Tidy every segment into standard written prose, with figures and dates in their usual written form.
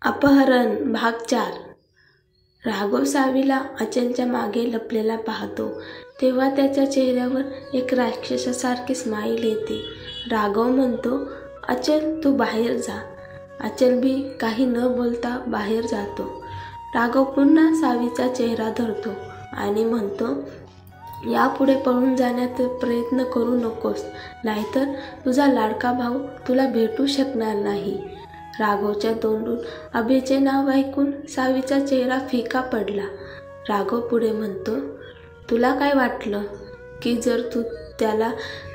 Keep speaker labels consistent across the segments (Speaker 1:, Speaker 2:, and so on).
Speaker 1: अपहरण भाग 4. राघव सावीला अचलच्या मागे लपलेला पाहतो तेव्हा त्याच्या चेहऱ्यावर एक राक्षसासारखी स्माईल येते. राघव म्हणतो, अचल तू बाहेर जा. अचल बी काही न बोलता बाहेर जातो. राघव पुन्हा सावीचा चेहरा धरतो आणि म्हणतो, यापुढे पळून जाण्याचा प्रयत्न करू नकोस, नाहीतर तुझा लाडका भाऊ तुला भेटू शकणार नाही. राघवच्या तोंडून अभेचे नाव ऐकून सावीचा चेहरा फिका पडला. राघव पुढे म्हणतो, तुला काय वाटलं की जर तू त्याला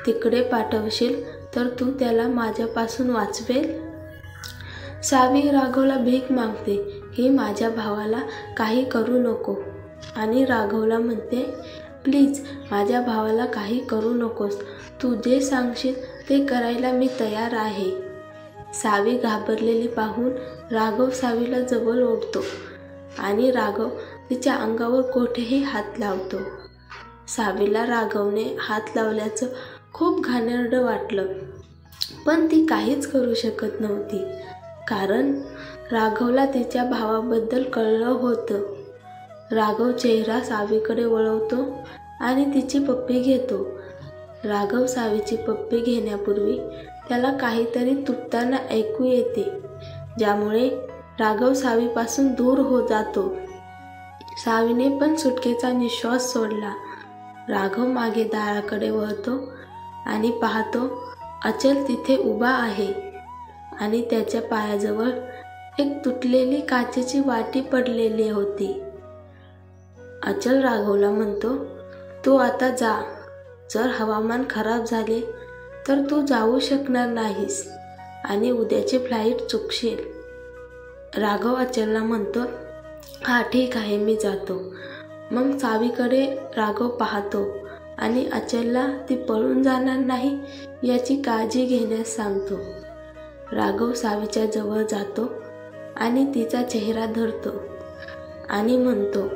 Speaker 1: तिकडे पाठवशील तर तू त्याला माझ्यापासून वाचवेल? सावी राघवला भीक मागते की माझ्या भावाला काही करू नको आणि राघवला म्हणते, प्लीज माझ्या भावाला काही करू नकोस, तू जे सांगशील ते करायला मी तयार आहे. सावी घाबरलेली पाहून राघव सावीला जवळ ओढतो आणि राघव तिच्या अंगावर कोठेही हात लावतो. सावीला राघवने हात लावल्याचं खूप घाणेरडं वाटलं, पण ती काहीच करू शकत नव्हती, कारण राघवला तिच्या भावाबद्दल कळलं होतं. राघव चेहरा सावीकडे वळवतो आणि तिची पप्पी घेतो. राघव सावीची पप्पी घेण्यापूर्वी त्याला काहीतरी तुटताना ऐकू येते, ज्यामुळे राघव सावीपासून दूर होत जातो. सावीने पण सुटकेचा निश्वास सोडला. राघव मागे दाराकडे वळतो आणि पाहतो अचल तिथे उभा आहे आणि त्याच्या पायाजवळ एक तुटलेली काचेची वाटी पडलेली होती. अचल राघवला म्हणतो, तू आता जा. जर हवामान खराब झाले तर तू जाऊ शकणार नाहीस आणि उद्याची फ्लाईट चुकशील. राघव अचलला म्हणतो, हा ठीक आहे, मी जातो. मग सावीकडे राघव पाहतो आणि अचलला ती पळून जाणार नाही याची काळजी घेण्यास सांगतो. राघव सावीच्या जवळ जातो आणि तिचा चेहरा धरतो आणि म्हणतो,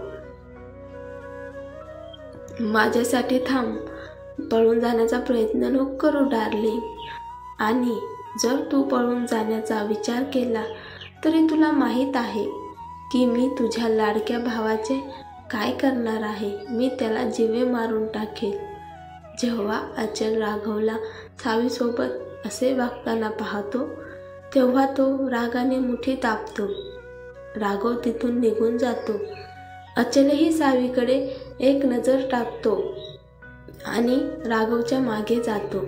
Speaker 1: माझ्यासाठी थांब, पळून जाण्याचा प्रयत्न नको करू डार्लिंग. आणि जर तू पळून जाण्याचा विचार केला तरी तुला माहीत आहे की मी तुझ्या लाडक्या भावाचे काय करणार आहे. मी त्याला जीवे मारून टाकेल. जेव्हा अचल राघवला सावीसोबत असे वागताना पाहतो तेव्हा तो रागाने मुठी तापतो. राघव तिथून निघून जातो. अचलही सावीकडे एक नजर टाकतो आणि राघवच्या मागे जातो.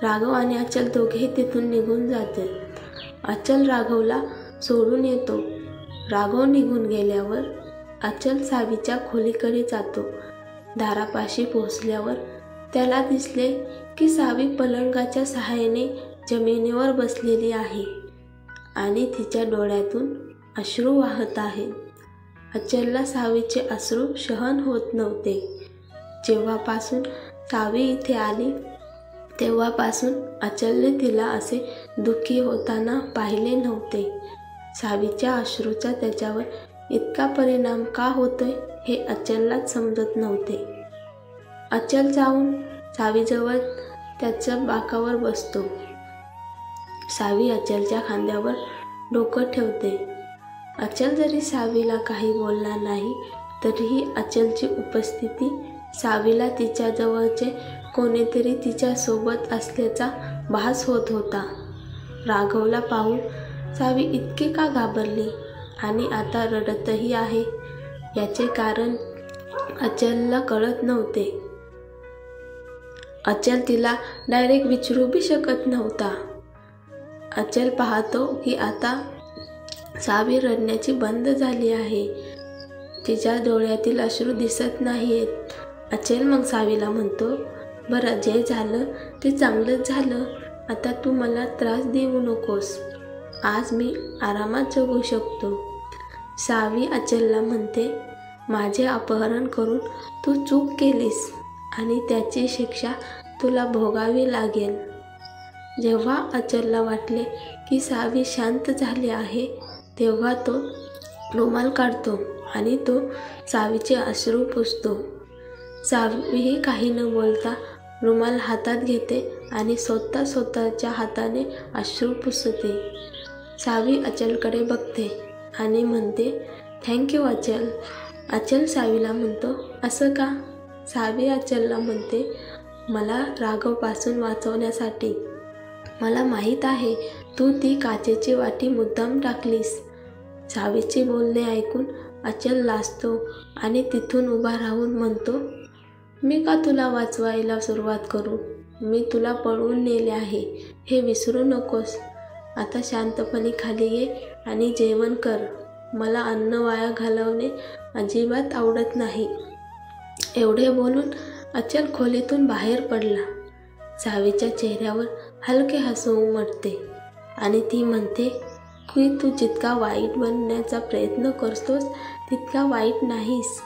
Speaker 1: राघव आणि अचल दोघेही तिथून निघून जाते. अचल राघवला सोडून येतो. राघव निघून गेल्यावर अचल सावीच्या खोलीकडे जातो. दारापाशी पोहोचल्यावर त्याला दिसले की सावी पलंगाच्या सहाय्याने जमिनीवर बसलेली आहे आणि तिच्या डोळ्यातून अश्रू वाहत आहेत. अचलला सावीचे अश्रू सहन होत नव्हते. जेव्हापासून सावी इथे आली तेव्हापासून अचलने तिला असे दुःखी होताना पाहिले नव्हते. सावीच्या अश्रूचा त्याच्यावर इतका परिणाम का होतोय हे अचललाच समजत नव्हते. अचल जाऊन सावीजवळ त्याच्या बाकावर बसतो. सावी अचलच्या खांद्यावर डोकं ठेवते. अचल जरी सावीला काही बोलणार नाही तरीही अचलची उपस्थिती सावीला तिच्या जवळचे कोणीतरी तिच्या सोबत असल्याचा भास होत होता. राघवला पाहून सावी इतकी का घाबरली आणि आता रडतही आहे याचे कारण अचलला कळत नव्हते. अचल तिला डायरेक्ट विचारू बी शकत नव्हता. अचल पाहतो की आता सावी रडण्याची बंद झाली आहे. तिच्या डोळ्यातील अश्रू दिसत नाहीत. अचल मग सावीला म्हणतो, बरं, जे झालं ते चांगलंच झालं. आता तू मला त्रास देऊ नकोस. आज मी आरामात जगू शकतो. सावी अचलला म्हणते, माझे अपहरण करून तू चूक केलीस आणि त्याची शिक्षा तुला भोगावी लागेल. जेव्हा अचलला वाटले की सावी शांत झाली आहे तेव्हा तो रुमाल काढतो आणि तो सावीचे अश्रू पुसतो. सावीही काही न बोलता रुमाल हातात घेते आणि स्वतःच्या हाताने अश्रू पुसते. सावी अचलकडे बघते आणि म्हणते, थँक्यू अचल. अचल सावीला म्हणतो, असं का? सावी अचलला म्हणते, मला राघवपासून वाचवण्यासाठी. मला माहीत आहे तू ती काचेची वाटी मुद्दाम टाकलीस. सावीचे बोलणे ऐकून अचल लाजतो आणि तिथून उभा राहून म्हणतो, मी का तुला वाचवायला सुरुवात करू? मी तुला पळवून नेले आहे हे विसरू नकोस. आता शांतपणे खाली ये आणि जेवण कर. मला अन्न वाया घालवणे अजिबात आवडत नाही. एवढे बोलून अचल खोलीतून बाहेर पडला. सावीच्या चेहऱ्यावर हलके हसू उमटते आणि ती म्हणते की तू जितका वाईट बनण्याचा प्रयत्न करतोस तितका वाईट नाहीस.